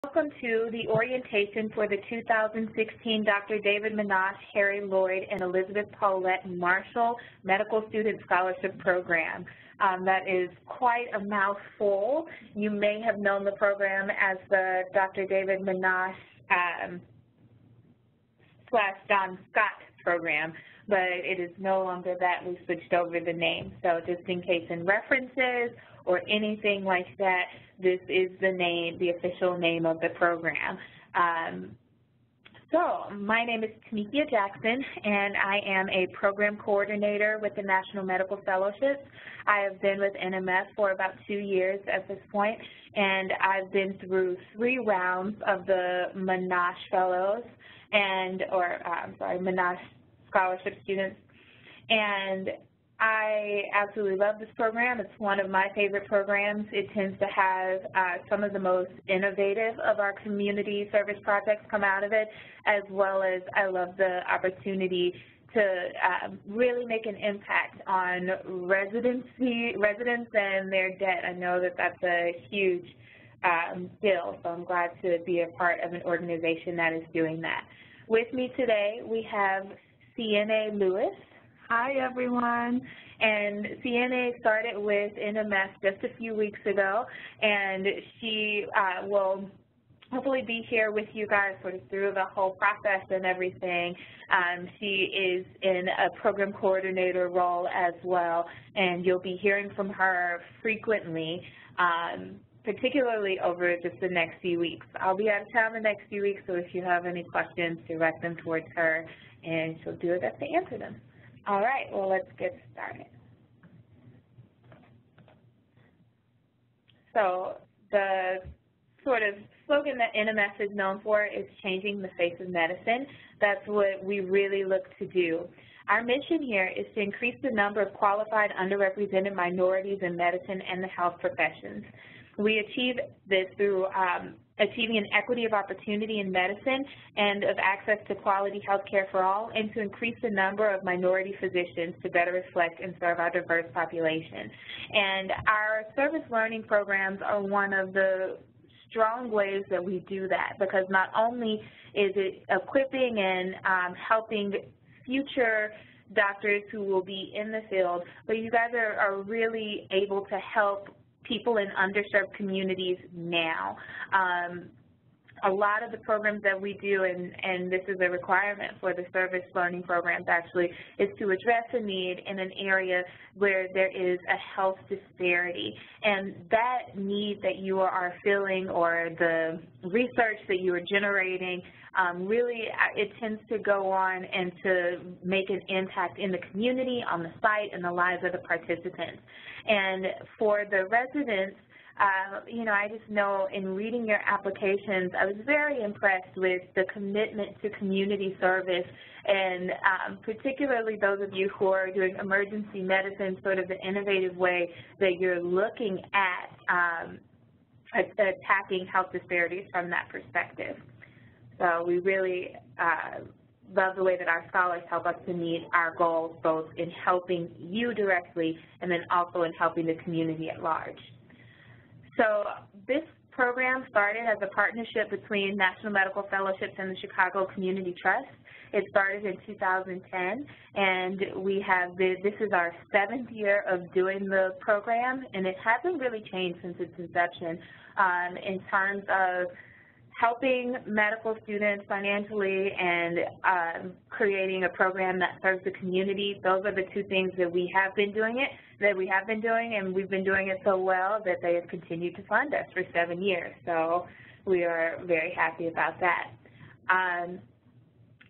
Welcome to the orientation for the 2016 Dr. David Monash, Harry Lloyd, and Elizabeth Paulette Marshall Medical Student Scholarship Program. That is quite a mouthful. You may have known the program as the Dr. David Monash / John Scott program, but it is no longer that. We switched over the name. So just in case in references or anything like that, this is the name, the official name of the program. So my name is Tamika Jackson, and I am a program coordinator with the National Medical Fellowships. I have been with NMF for about 2 years at this point, and I've been through 3 rounds of the Monash Fellows Monash Scholarship students, and I absolutely love this program. It's one of my favorite programs. It tends to have some of the most innovative of our community service projects come out of it, as well as I love the opportunity to really make an impact on residents and their debt. I know that that's a huge deal, so I'm glad to be a part of an organization that is doing that. With me today, we have CNA Lewis. Hi, everyone. And CNA started with NMS just a few weeks ago, and she will hopefully be here with you guys sort of through the whole process and everything. She is in a program coordinator role as well, and you'll be hearing from her frequently, particularly over just the next few weeks. I'll be out of town the next few weeks, so if you have any questions, direct them towards her, and she'll do her best to answer them. All right, well, let's get started. So the sort of slogan that NMS is known for is changing the face of medicine. That's what we really look to do. Our mission here is to increase the number of qualified underrepresented minorities in medicine and the health professions. We achieve this through achieving an equity of opportunity in medicine and of access to quality health care for all, and to increase the number of minority physicians to better reflect and serve our diverse population. And our service learning programs are one of the strong ways that we do that, because not only is it equipping and helping future doctors who will be in the field, but you guys are really able to help people in underserved communities now. A lot of the programs that we do, and this is a requirement for the service learning programs actually, is to address a need in an area where there is a health disparity. And that need that you are filling, or the research that you are generating, really it tends to go on and to make an impact in the community, on the site, and the lives of the participants. And for the residents, you know, I just know in reading your applications, I was very impressed with the commitment to community service, and particularly those of you who are doing emergency medicine, sort of the innovative way that you're looking at attacking health disparities from that perspective. So we really love the way that our scholars help us to meet our goals, both in helping you directly and then also in helping the community at large. So this program started as a partnership between National Medical Fellowships and the Chicago Community Trust. It started in 2010, and we have this is our 7th year of doing the program, and it hasn't really changed since its inception in terms of helping medical students financially and creating a program that serves the community. Those are the 2 things that we have been doing, and we've been doing it so well that they have continued to fund us for 7 years. So we are very happy about that.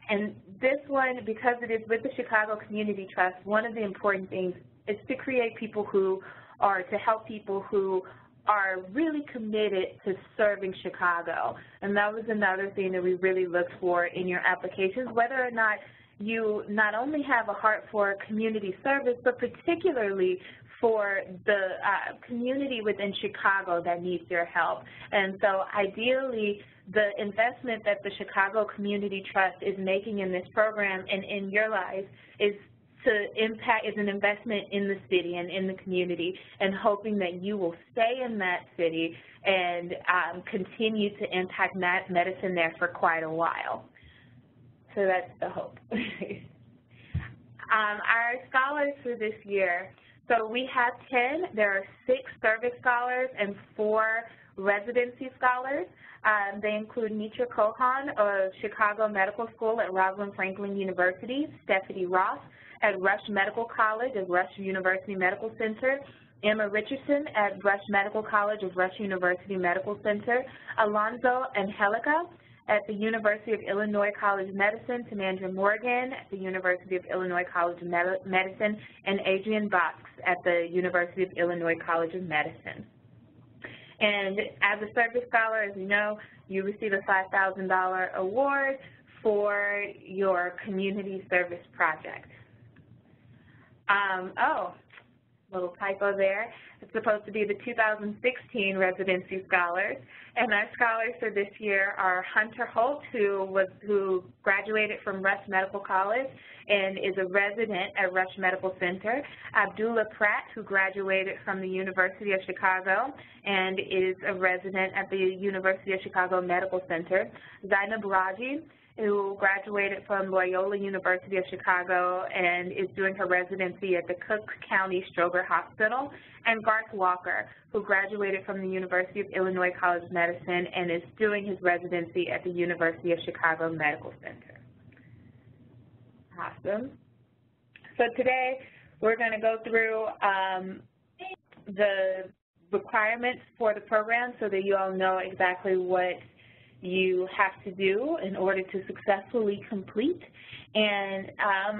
And this one, because it is with the Chicago Community Trust, one of the important things is to create people who are, to help people who are really committed to serving Chicago. And that was another thing that we really looked for in your applications, whether or not you not only have a heart for community service, but particularly for the community within Chicago that needs your help. And so ideally, the investment that the Chicago Community Trust is making in this program and in your life is impact, is an investment in the city and in the community, and hoping that you will stay in that city and continue to impact medicine there for quite a while. So that's the hope. Our scholars for this year, so we have 10. There are 6 service scholars and 4 residency scholars. They include Mitra Kohan of Chicago Medical School at Rosalind Franklin University, Stephanie Ross at Rush Medical College of Rush University Medical Center, Emma Richardson at Rush Medical College of Rush University Medical Center, Alonzo Angelica at the University of Illinois College of Medicine, Tamandra Morgan at the University of Illinois College of Medicine, and Adrian Box at the University of Illinois College of Medicine. And as a service scholar, as you know, you receive a $5,000 award for your community service project. Little typo there. It's supposed to be the 2016 residency scholars, and our scholars for this year are Hunter Holt, who graduated from Rush Medical College and is a resident at Rush Medical Center, Abdullah Pratt, who graduated from the University of Chicago and is a resident at the University of Chicago Medical Center, Zainab Raji, who graduated from Loyola University of Chicago and is doing her residency at the Cook County Stroger Hospital, and Garth Walker, who graduated from the University of Illinois College of Medicine and is doing his residency at the University of Chicago Medical Center. Awesome. So today we're going to go through the requirements for the program so that you all know exactly what you have to do in order to successfully complete. And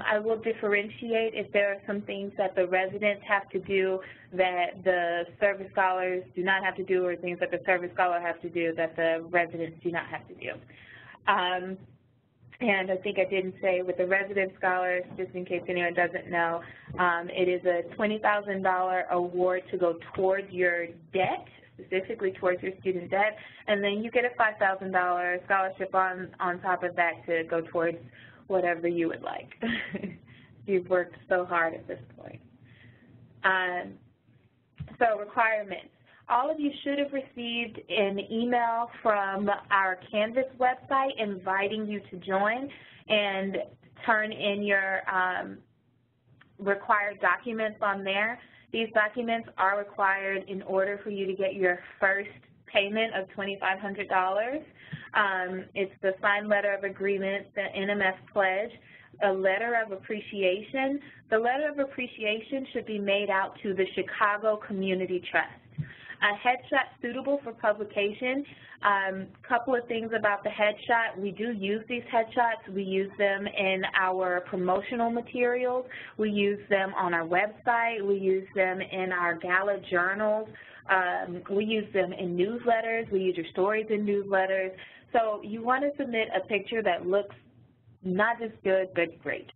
I will differentiate if there are some things that the residents have to do that the service scholars do not have to do, or things that the service scholar has to do that the residents do not have to do. And I think I didn't say with the resident scholars, just in case anyone doesn't know, it is a $20,000 award to go towards your debt, specifically towards your student debt, and then you get a $5,000 scholarship on top of that to go towards whatever you would like. You've worked so hard at this point. So requirements. All of you should have received an email from our Canvas website inviting you to join and turn in your required documents on there. These documents are required in order for you to get your first payment of $2,500. It's the signed letter of agreement, the NMS pledge, a letter of appreciation. The letter of appreciation should be made out to the Chicago Community Trust. A headshot suitable for publication. Couple of things about the headshot. We do use these headshots. We use them in our promotional materials. We use them on our website. We use them in our gala journals. We use them in newsletters. We use your stories in newsletters. So you want to submit a picture that looks not just good, but great.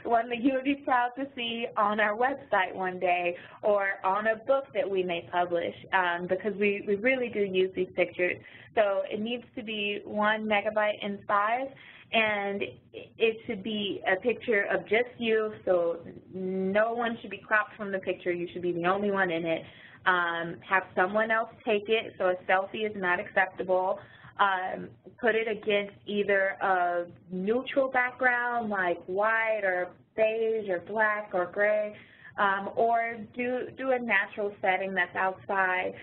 One that you would be proud to see on our website one day or on a book that we may publish, because we really do use these pictures. So it needs to be 1 megabyte in size, and it should be a picture of just you, so no one should be cropped from the picture. You should be the only one in it. Have someone else take it, so a selfie is not acceptable. Put it against either a neutral background like white or beige or black or gray, or do a natural setting that's outside.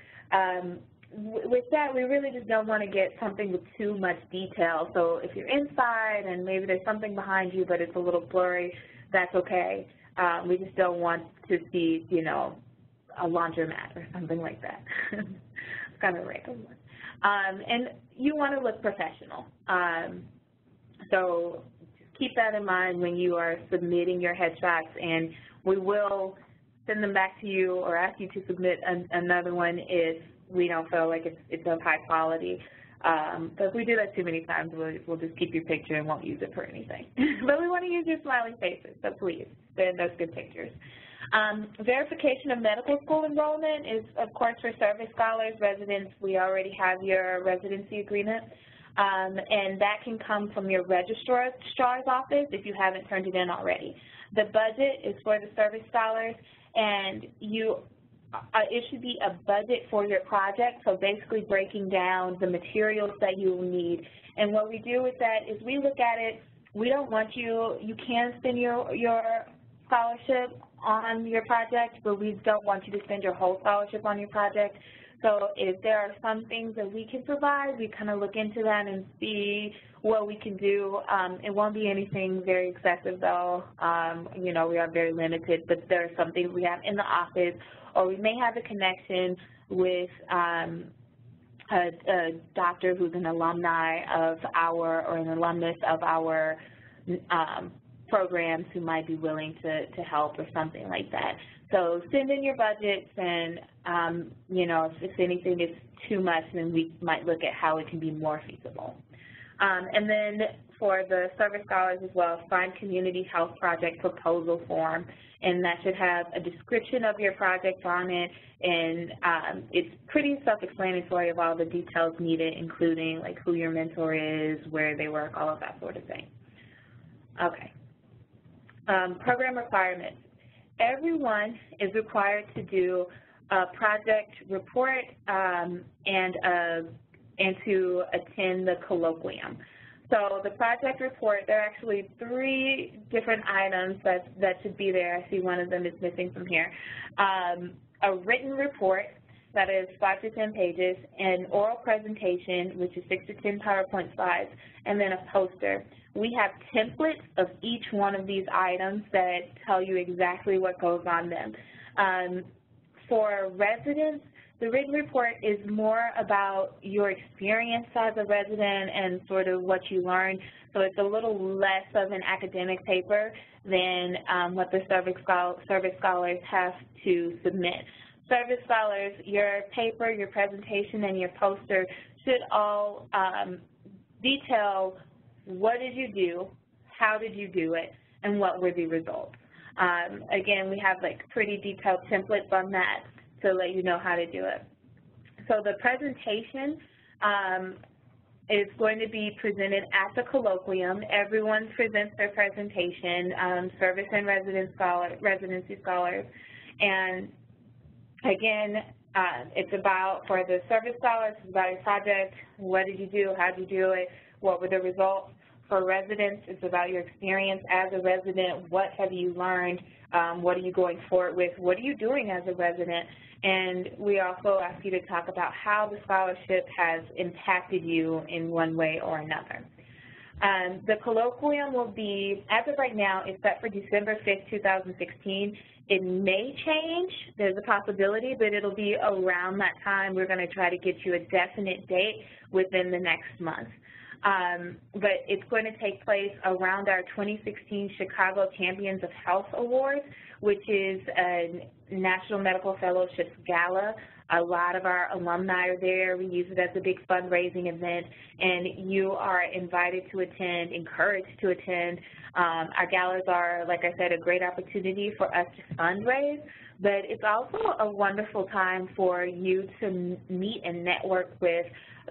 With that, we really just don't want to get something with too much detail. So if you're inside and maybe there's something behind you but it's a little blurry, that's okay. We just don't want to see, you know, a laundromat or something like that. It's kind of a random one. And you want to look professional. So keep that in mind when you are submitting your headshots, and we will send them back to you or ask you to submit another one if we don't feel like it's of high quality. But if we do that too many times, we'll just keep your picture and won't use it for anything. But we want to use your smiling faces, so please, send those good pictures. Verification of medical school enrollment is, of course, for service scholars, residents. We already have your residency agreement. and that can come from your registrar's office if you haven't turned it in already. The budget is for the service scholars, and it should be a budget for your project, so basically breaking down the materials that you will need. And what we do with that is we look at it, we don't want you can spend your scholarship on your project, but we don't want you to spend your whole scholarship on your project. So if there are some things that we can provide, we kind of look into that and see what we can do. It won't be anything very excessive, though. You know, we are very limited, but there are some things we have in the office, or we may have a connection with a doctor who's an alumni of or an alumnus of our programs who might be willing to help or something like that. So send in your budgets, and you know, if anything is too much, then we might look at how it can be more feasible. And then for the service scholars as well, find community health project proposal form, and that should have a description of your project on it, and it's pretty self-explanatory of all the details needed, including like who your mentor is, where they work, all of that sort of thing. Okay. Program requirements. Everyone is required to do a project report and to attend the colloquium. So the project report, there are actually 3 different items that should be there. I see one of them is missing from here. A written report that is 5 to 10 pages, an oral presentation, which is 6 to 10 PowerPoint slides, and then a poster. We have templates of each one of these items that tell you exactly what goes on them. For residents, the written report is more about your experience as a resident and sort of what you learned, so it's a little less of an academic paper than what the service scholars have to submit. Service scholars, your paper, your presentation, and your poster should all detail what did you do, how did you do it, and what were the results. Again, we have like pretty detailed templates on that to let you know how to do it. So the presentation is going to be presented at the colloquium. Everyone presents their presentation, service and residency scholars. And again, it's about, for the service scholars, it's about your project, what did you do, how did you do it, what were the results. For residents, it's about your experience as a resident, what have you learned, what are you going forward with, what are you doing as a resident, and we also ask you to talk about how the scholarship has impacted you in one way or another. The colloquium will be, as of right now, it's set for December 5th, 2016. It may change. There's a possibility, but it'll be around that time. We're going to try to get you a definite date within the next month. But it's going to take place around our 2016 Chicago Champions of Health Awards, which is a National Medical Fellowships Gala. A lot of our alumni are there. We use it as a big fundraising event, and you are invited to attend, encouraged to attend. Our galas are, like I said, a great opportunity for us to fundraise, but it's also a wonderful time for you to meet and network with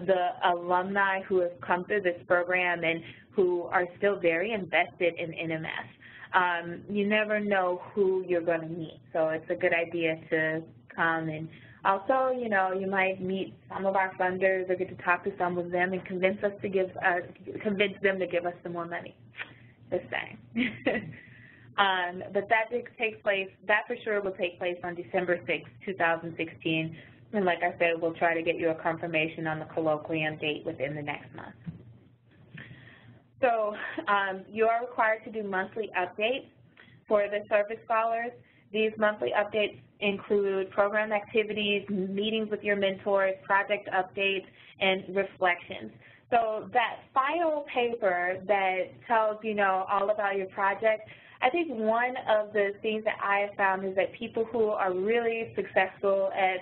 the alumni who have come through this program and who are still very invested in NMS. You never know who you're going to meet, so it's a good idea to come. And also, you know, you might meet some of our funders or get to talk to some of them and convince them to give us some more money. Just saying. But that takes place, that for sure will take place on December 6th, 2016. And like I said, we'll try to get you a confirmation on the colloquium date within the next month. So you are required to do monthly updates for the service scholars. These monthly updates include program activities, meetings with your mentors, project updates, and reflections. So that final paper that tells, you know, all about your project, I think one of the things that I have found is that people who are really successful at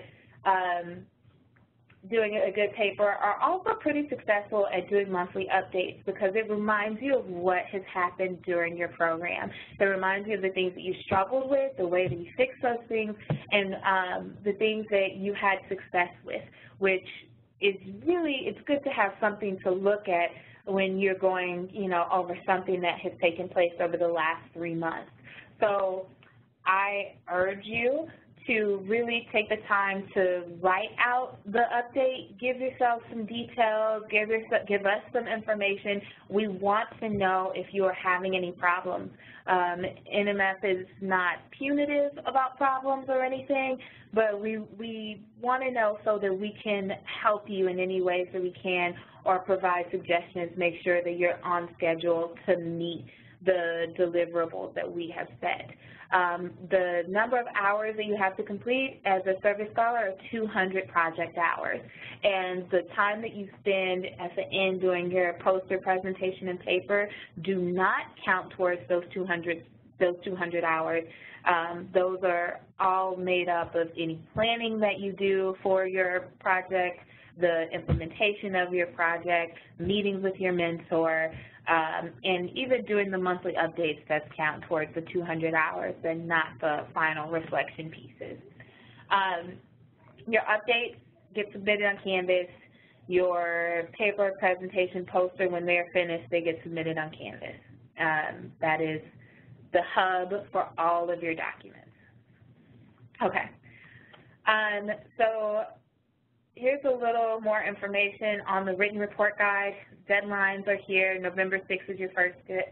doing a good paper are also pretty successful at doing monthly updates, because it reminds you of what has happened during your program. It reminds you of the things that you struggled with, the way that you fixed those things, and the things that you had success with, which it's good to have something to look at when you're going, over something that has taken place over the last 3 months. So I urge you to really take the time to write out the update, give yourself some details, give us some information. We want to know if you are having any problems. NMF is not punitive about problems or anything, but we want to know so that we can help you in any ways that we can, or provide suggestions, make sure that you're on schedule to meet the deliverables that we have set. The number of hours that you have to complete as a service scholar are 200 project hours. And the time that you spend at the end doing your poster, presentation, and paper do not count towards those 200 hours. Those are all made up of any planning that you do for your project, the implementation of your project, meetings with your mentor, and even doing the monthly updates that count towards the 200 hours and not the final reflection pieces. Your updates get submitted on Canvas. Your paper, presentation, poster, when they're finished, they get submitted on Canvas. That is the hub for all of your documents. Okay. So here's a little more information on the written report guide. Deadlines are here. November 6th is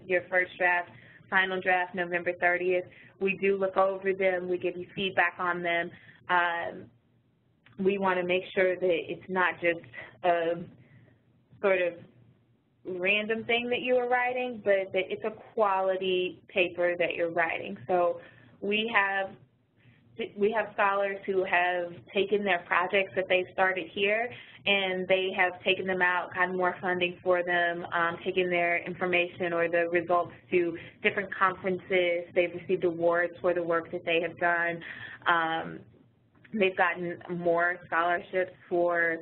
your first draft. Final draft, November 30th. We do look over them. We give you feedback on them. We want to make sure that it's not just a sort of random thing that you are writing, but that it's a quality paper that you're writing. So we have scholars who have taken their projects that they started here, and they have taken them out, gotten more funding for them, taken their information or the results to different conferences. They've received awards for the work that they have done. They've gotten more scholarships for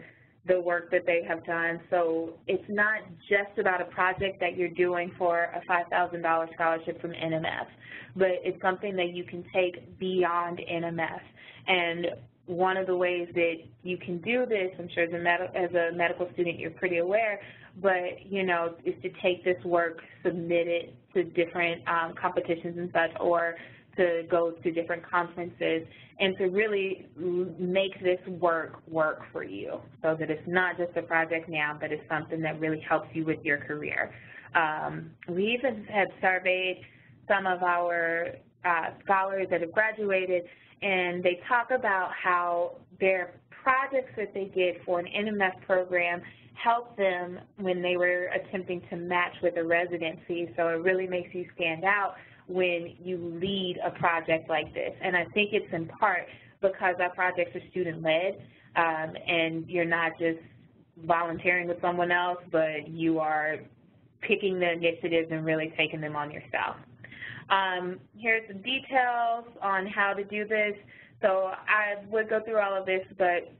the work that they have done. So it's not just about a project that you're doing for a $5,000 scholarship from NMF, but it's something that you can take beyond NMF. And one of the ways that you can do this, I'm sure as a medical student you're pretty aware, but is to take this work, submit it to different competitions and such, or to go to different conferences, and to really make this work for you, so that it's not just a project now, but it's something that really helps you with your career. We even had surveyed some of our scholars that have graduated, and they talk about how their projects that they did for an NMF program helped them when they were attempting to match with a residency. So it really makes you stand out when you lead a project like this. And I think it's in part because our projects are student-led, and you're not just volunteering with someone else, but you are picking the initiatives and really taking them on yourself. Here's some details on how to do this. So I would go through all of this, but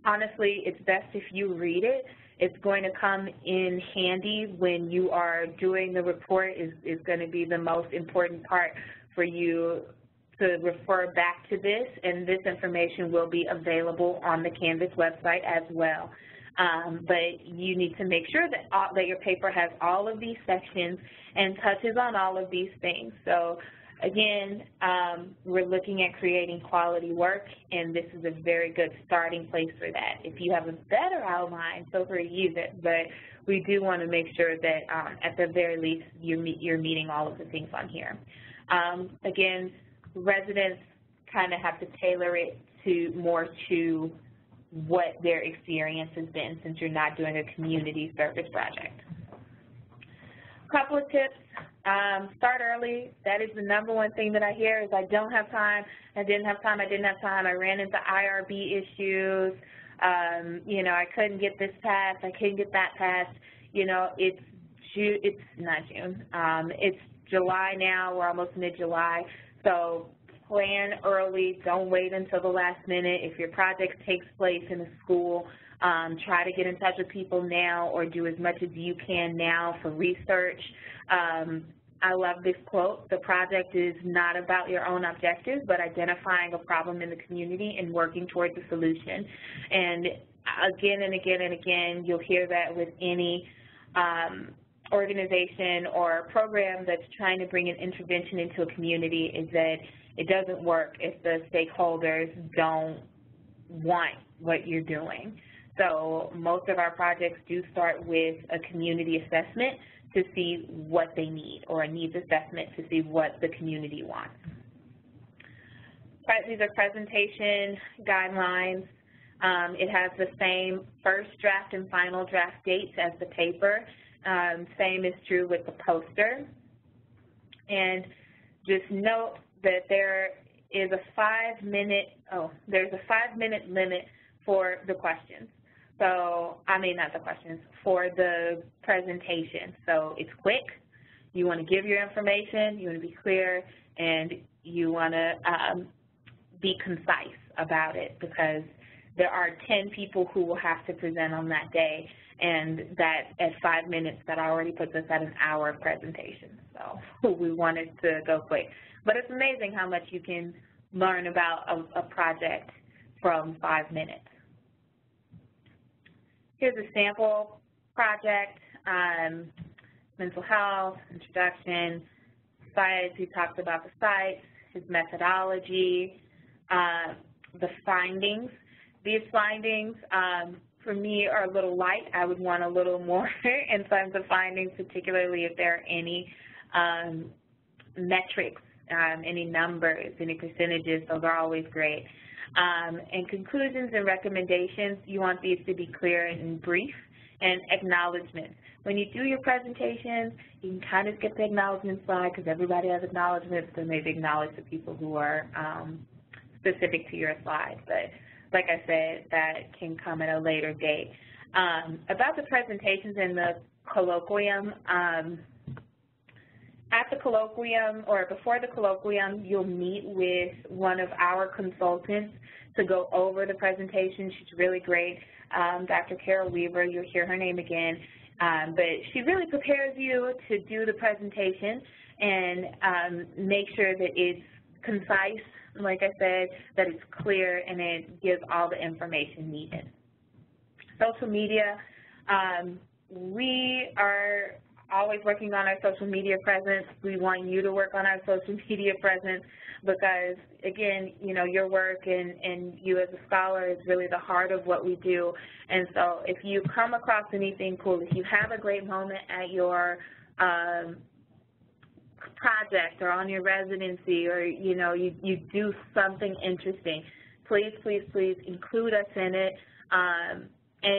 honestly, it's best if you read it. It's going to come in handy when you are doing the report. Is going to be the most important part for you to refer back to this, and this information will be available on the Canvas website as well. But you need to make sure that your paper has all of these sections and touches on all of these things. So again, we're looking at creating quality work, and this is a very good starting place for that. If you have a better outline, feel free to use it, but we do want to make sure that at the very least you're meeting all of the things on here. Again, residents kind of have to tailor it more to what their experience has been, since you're not doing a community service project. A couple of tips. Start early. That is the number one thing that I hear is I don't have time, I didn't have time, I ran into IRB issues, I couldn't get this passed, I couldn't get that passed. It's not June. It's July now. We're almost mid-July. So plan early. Don't wait until the last minute. If your project takes place in a school, try to get in touch with people now, or do as much as you can now for research. I love this quote: the project is not about your own objectives, but identifying a problem in the community and working towards a solution. And again and again and again, you'll hear that with any organization or program that's trying to bring an intervention into a community, is that it doesn't work if the stakeholders don't want what you're doing. So most of our projects do start with a community assessment to see what they need, or a needs assessment to see what the community wants. These are presentation guidelines. It has the same first draft and final draft dates as the paper. Same is true with the poster. And just note that there is a 5-minute, there's a 5-minute limit for the questions. So, not the questions, for the presentation. So it's quick. You want to give your information, you want to be clear, and you want to be concise about it, because there are 10 people who will have to present on that day, and that at 5 minutes, that already puts us at an hour of presentation. So we wanted to go quick. But it's amazing how much you can learn about a project from 5 minutes. Here's a sample project, mental health, introduction, sites. He talks about the sites, his methodology, the findings. These findings, for me, are a little light. I would want a little more in terms of findings, particularly if there are any metrics, any numbers, any percentages. Those are always great. And conclusions and recommendations, you want these to be clear and brief, and acknowledgments. When you do your presentations, you can kind of skip the acknowledgement slide because everybody has acknowledgments, so maybe acknowledge the people who are specific to your slide. But like I said, that can come at a later date. About the presentations and the colloquium, at the colloquium or before the colloquium, you'll meet with one of our consultants to go over the presentation. She's really great, Dr. Carol Weaver. You'll hear her name again. But she really prepares you to do the presentation and make sure that it's concise, like I said, that it's clear, and it gives all the information needed. Social media, we are always working on our social media presence. We want you to work on our social media presence because, again, you know, your work and you as a scholar is really the heart of what we do. And so if you come across anything cool, if you have a great moment at your project or on your residency, or, you know, you do something interesting, please, please, please include us in it, and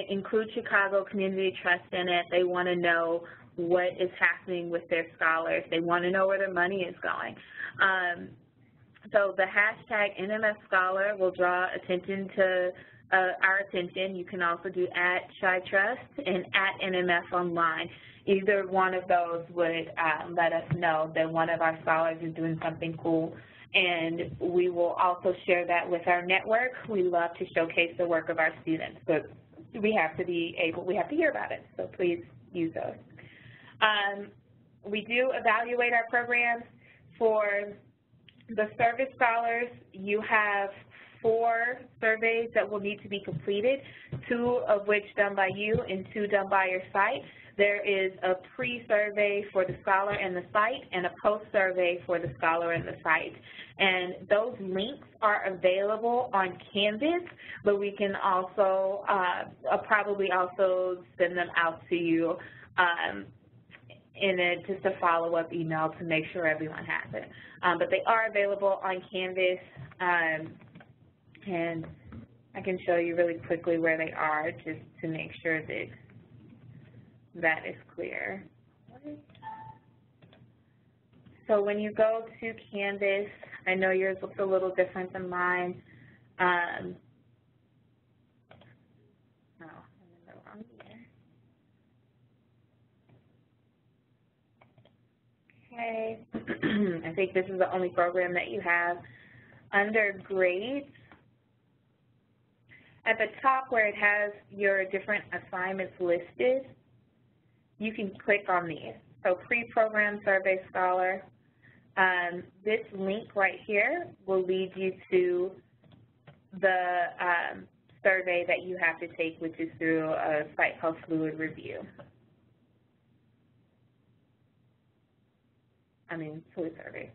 include Chicago Community Trust in it. They want to know what is happening with their scholars. They want to know where their money is going. So the hashtag NMF Scholar will draw attention to our attention. You can also do @ChiTrust and @NMF Online. Either one of those would let us know that one of our scholars is doing something cool, and we will also share that with our network. We love to showcase the work of our students, but we have to hear about it, so please use those. We do evaluate our programs. For the service scholars, you have 4 surveys that will need to be completed, 2 of which done by you and 2 done by your site. There is a pre-survey for the scholar and the site and a post-survey for the scholar and the site. And those links are available on Canvas, but we can also probably also send them out to you in just a follow-up email to make sure everyone has it. But they are available on Canvas, and I can show you really quickly where they are just to make sure that that is clear. So when you go to Canvas, I know yours looks a little different than mine. Okay, I think this is the only program that you have. Under grades, at the top where it has your different assignments listed, you can click on these. So pre-program survey scholar, this link right here will lead you to the survey that you have to take, which is through a site called Fluid Review. Fluid Survey.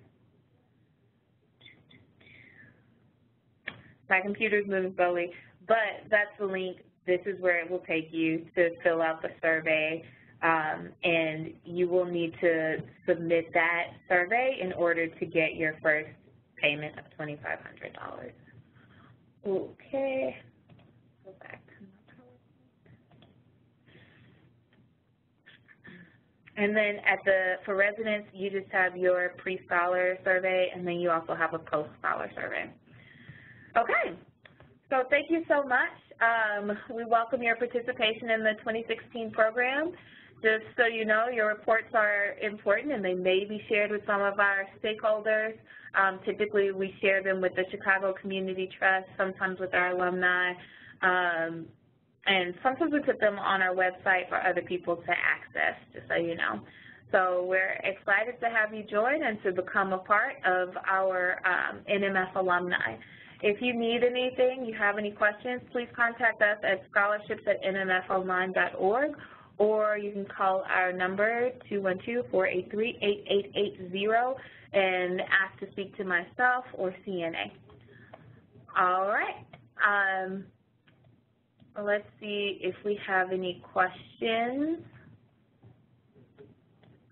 My computer's moving slowly, but that's the link. This is where it will take you to fill out the survey, and you will need to submit that survey in order to get your first payment of $2,500. Okay, go back to my PowerPoint. And then for residents, you just have your pre-scholar survey, and then you also have a post-scholar survey. Okay, so thank you so much. We welcome your participation in the 2016 program. Just so you know, your reports are important and they may be shared with some of our stakeholders. Typically, we share them with the Chicago Community Trust, sometimes with our alumni, and sometimes we put them on our website for other people to access, just so you know. So we're excited to have you join and to become a part of our NMF alumni. If you need anything, you have any questions, please contact us at scholarships@nmfonline.org, or you can call our number, 212-483-8880, and ask to speak to myself or CNA. All right. Let's see if we have any questions.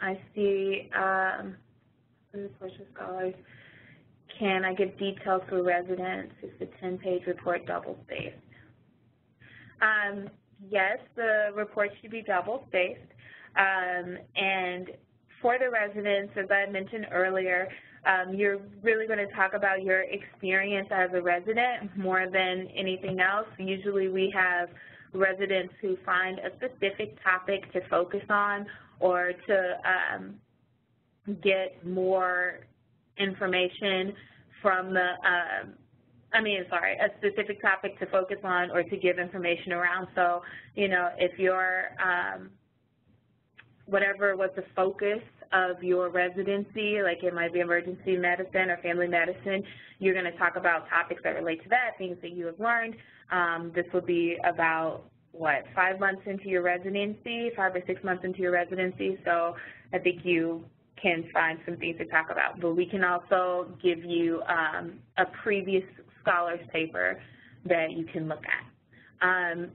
I see scholars. Can I give details for residents? Is the 10-page report double-spaced? Yes, the report should be double-spaced. And for the residents, as I mentioned earlier, you're really going to talk about your experience as a resident more than anything else. Usually we have residents who find a specific topic to focus on or to get more information from the, a specific topic to focus on or to give information around. So, you know, if you're, whatever was the focus of your residency, like it might be emergency medicine or family medicine, you're going to talk about topics that relate to that, things that you have learned. This will be about, 5 months into your residency, 5 or 6 months into your residency, so I think you can find some things to talk about. But we can also give you a previous scholars paper that you can look at.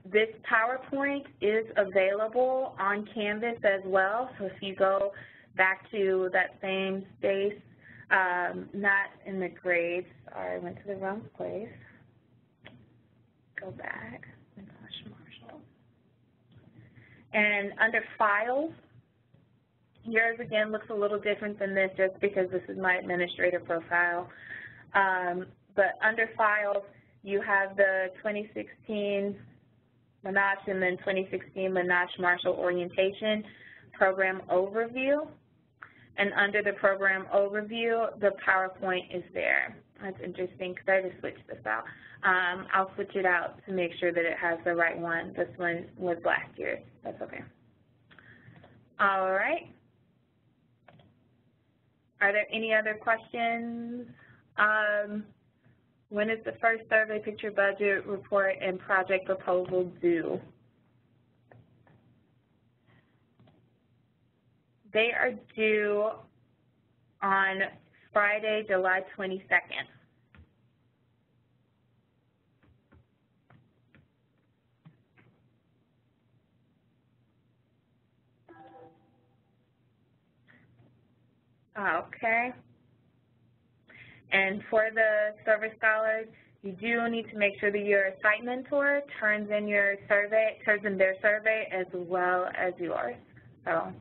This PowerPoint is available on Canvas as well, so if you go back to that same space, not in the grades, sorry, I went to the wrong place. Go back, Monash, Marshall. And under files, yours again looks a little different than this just because this is my administrator profile. But under files, you have the 2016 Monash and then 2016 Monash Marshall Orientation Program Overview. And under the Program Overview, the PowerPoint is there. That's interesting because I just switched this out. I'll switch it out to make sure that it has the right one. This one was last year's. That's okay. All right. Are there any other questions? When is the first survey picture budget report and project proposal due? They are due on Friday, July 22nd. Okay. And for the survey scholars, you do need to make sure that your site mentor turns in their survey as well as yours. So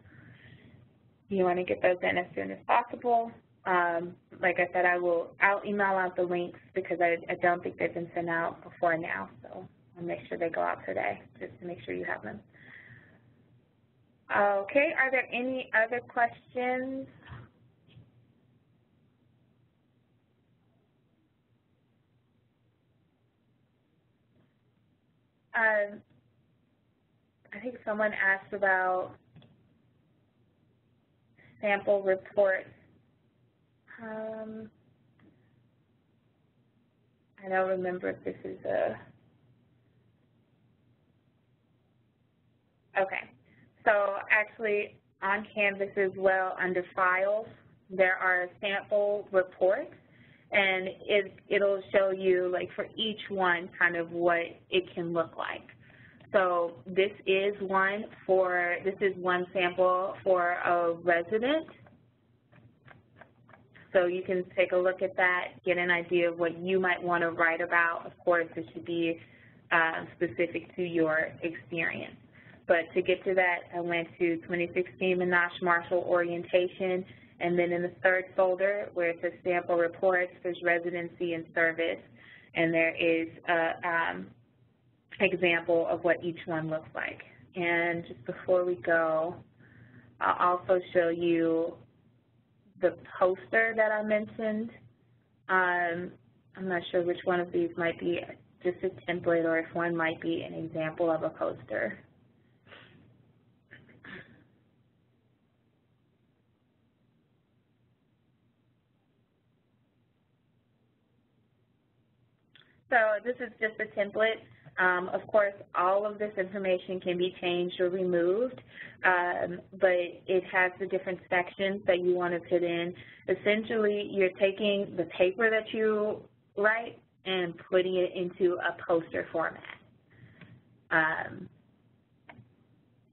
you want to get those in as soon as possible. Like I said, I'll email out the links because I don't think they've been sent out before now. So I'll make sure they go out today just to make sure you have them. Okay, are there any other questions? I think someone asked about sample reports. I don't remember if this is a Okay. So actually on Canvas as well, under Files, there are sample reports, and it'll show you, like, for each one kind of what it can look like. So this is one sample for a resident. So you can take a look at that, get an idea of what you might want to write about. Of course, it should be specific to your experience. But to get to that, I went to 2016 Monash Marshall Orientation, and then in the third folder where it says sample reports, there's residency and service, and there is an example of what each one looks like. And just before we go, I'll also show you the poster that I mentioned. I'm not sure which one of these might be just a template or if one might be an example of a poster. So this is just a template. Of course, all of this information can be changed or removed, but it has the different sections that you want to put in. Essentially, you're taking the paper that you write and putting it into a poster format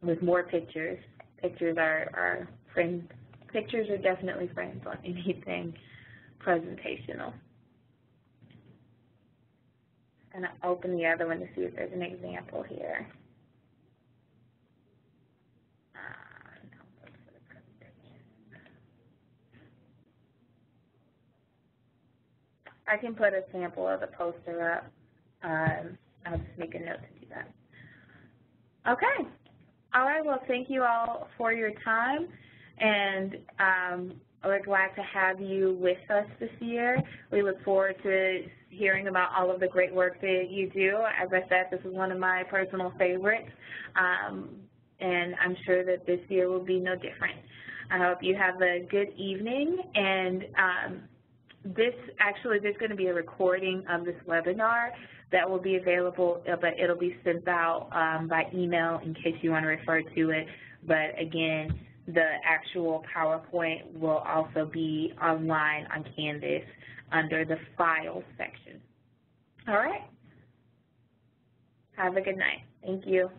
with more pictures. Pictures are friends. Pictures are definitely friends on anything presentational. And I'll open the other one to see if there's an example here. I can put a sample of the poster up. I'll just make a note to do that. Okay. All right. Well, thank you all for your time, and we're glad to have you with us this year. We look forward to hearing about all of the great work that you do. As I said, this is one of my personal favorites, and I'm sure that this year will be no different. I hope you have a good evening, and there's going to be a recording of this webinar that will be available, but it'll be sent out by email in case you want to refer to it. But again, the actual PowerPoint will also be online on Canvas under the Files section. All right. Have a good night. Thank you.